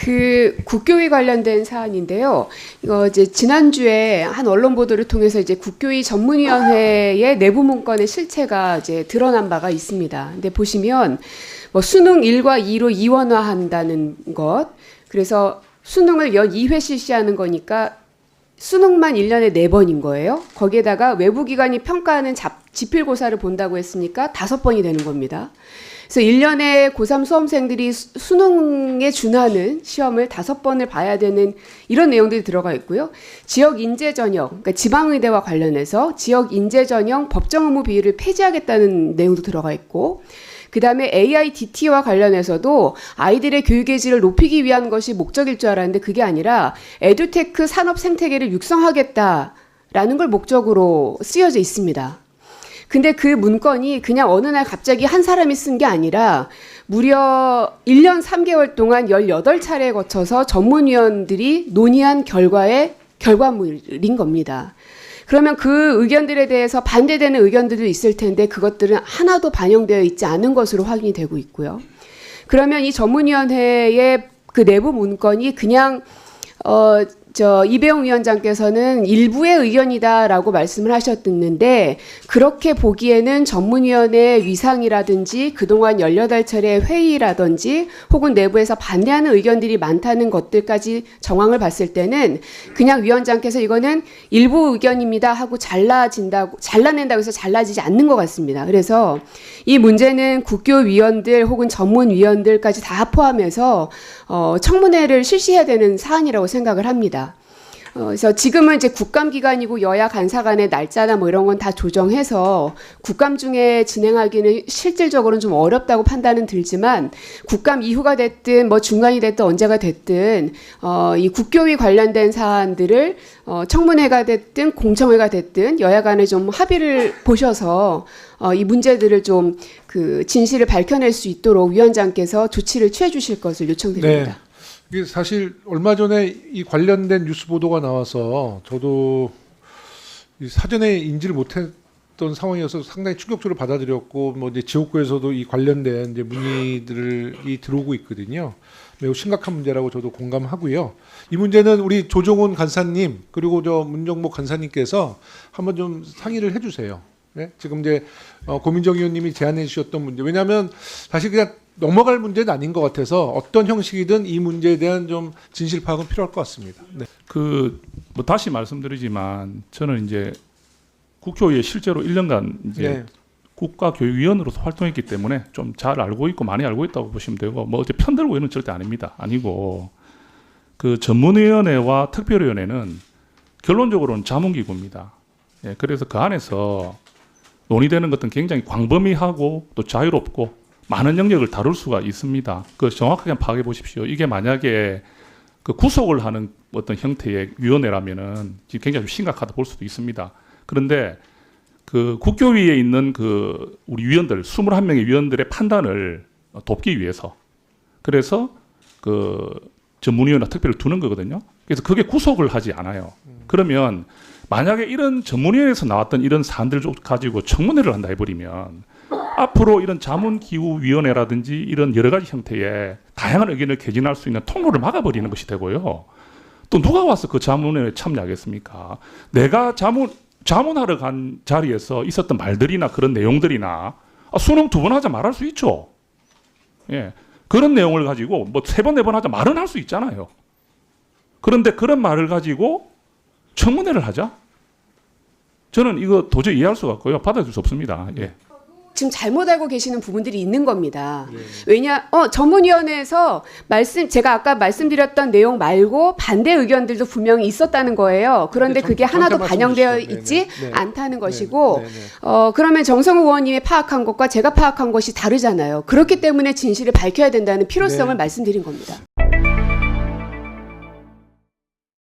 그 국교위 관련된 사안인데요. 이거 이제 지난주에 한 언론 보도를 통해서 이제 국교위 전문위원회의 내부 문건의 실체가 이제 드러난 바가 있습니다. 근데 보시면 뭐 수능 1과 2로 이원화한다는 것, 그래서 수능을 연 2회 실시하는 거니까 수능만 1년에 4번인 거예요. 거기에다가 외부기관이 평가하는 지필고사를 본다고 했으니까 5번이 되는 겁니다. 그래서 1년에 고3 수험생들이 수능에 준하는 시험을 5번을 봐야 되는 이런 내용들이 들어가 있고요. 지역 인재 전형, 그러니까 지방의대와 관련해서 지역 인재 전형 법정 의무 비율을 폐지하겠다는 내용도 들어가 있고, 그 다음에 AIDT와 관련해서도 아이들의 교육의 질을 높이기 위한 것이 목적일 줄 알았는데 그게 아니라 에듀테크 산업 생태계를 육성하겠다라는 걸 목적으로 쓰여져 있습니다. 근데 그 문건이 그냥 어느 날 갑자기 한 사람이 쓴 게 아니라 무려 1년 3개월 동안 18차례에 거쳐서 전문위원들이 논의한 결과물인 겁니다. 그러면 그 의견들에 대해서 반대되는 의견들도 있을 텐데 그것들은 하나도 반영되어 있지 않은 것으로 확인이 되고 있고요. 그러면 이 전문위원회의 그 내부 문건이 그냥 이배용 위원장께서는 일부의 의견이다라고 말씀을 하셨는데, 그렇게 보기에는 전문위원회의 위상이라든지 그동안 18차례 회의라든지 혹은 내부에서 반대하는 의견들이 많다는 것들까지 정황을 봤을 때는 그냥 위원장께서 이거는 일부 의견입니다 하고 잘라낸다고 해서 잘라지지 않는 것 같습니다. 그래서 이 문제는 국교위원들 혹은 전문위원들까지 다 포함해서 청문회를 실시해야 되는 사안이라고 생각을 합니다. 그래서 지금은 이제 국감 기간이고 여야 간사 간의 날짜나 뭐 이런 건 다 조정해서 국감 중에 진행하기는 실질적으로는 좀 어렵다고 판단은 들지만, 국감 이후가 됐든 뭐 중간이 됐든 언제가 됐든 이 국교위 관련된 사안들을 청문회가 됐든 공청회가 됐든 여야 간에 좀 합의를 보셔서 이 문제들을 좀 그 진실을 밝혀낼 수 있도록 위원장께서 조치를 취해 주실 것을 요청드립니다. 네. 이게 사실 얼마 전에 이 관련된 뉴스 보도가 나와서 저도 사전에 인지를 못했던 상황이어서 상당히 충격적으로 받아들였고, 뭐 이제 지역구에서도 이 관련된 이제 문의들이 들어오고 있거든요. 매우 심각한 문제라고 저도 공감하고요. 이 문제는 우리 조정훈 간사님 그리고 문정목 간사님께서 한번 좀 상의를 해주세요. 네? 지금 이제 고민정 의원님이 제안해 주셨던 문제, 왜냐하면 사실 그냥 넘어갈 문제는 아닌 것 같아서 어떤 형식이든 이 문제에 대한 좀 진실 파악은 필요할 것 같습니다. 네. 뭐 다시 말씀드리지만 저는 이제 국교위에 실제로 1년간 이제 네. 국가교육위원으로서 활동했기 때문에 좀 잘 알고 있고 많이 알고 있다고 보시면 되고, 뭐 어째 편들고 이런 절대 아닙니다. 아니고 그 전문위원회와 특별위원회는 결론적으로는 자문기구입니다. 예, 그래서 그 안에서 논의되는 것은 굉장히 광범위하고 또 자유롭고 많은 영역을 다룰 수가 있습니다. 그 정확하게 파악해 보십시오. 이게 만약에 그 구속을 하는 어떤 형태의 위원회라면은 굉장히 좀 심각하다 볼 수도 있습니다. 그런데 그 국교위에 있는 그 우리 위원들 21명의 위원들의 판단을 돕기 위해서 그래서 그 전문위원회 특별히 두는 거거든요. 그래서 그게 구속을 하지 않아요. 그러면 만약에 이런 전문위원회에서 나왔던 이런 사안들 가지고 청문회를 한다 해버리면 앞으로 이런 자문기구위원회라든지 이런 여러 가지 형태의 다양한 의견을 개진할 수 있는 통로를 막아버리는 것이 되고요. 또 누가 와서 그 자문회에 참여하겠습니까? 내가 자문하러 간 자리에서 있었던 말들이나 그런 내용들이나 수능 2번 하자 말할 수 있죠. 예. 그런 내용을 가지고 뭐 3번, 4번 하자 말은 할 수 있잖아요. 그런데 그런 말을 가지고 청문회를 하자? 저는 이거 도저히 이해할 수가 없고요. 받아들일 수 없습니다. 예. 지금 잘못 알고 계시는 부분들이 있는 겁니다. 왜냐, 전문위원회에서 제가 아까 말씀드렸던 내용 말고 반대 의견들도 분명히 있었다는 거예요. 그런데 그게 하나도 반영되어 있지 않다는 것이고, 그러면 정성우 의원님이 파악한 것과 제가 파악한 것이 다르잖아요. 그렇기 때문에 진실을 밝혀야 된다는 필요성을 말씀드린 겁니다.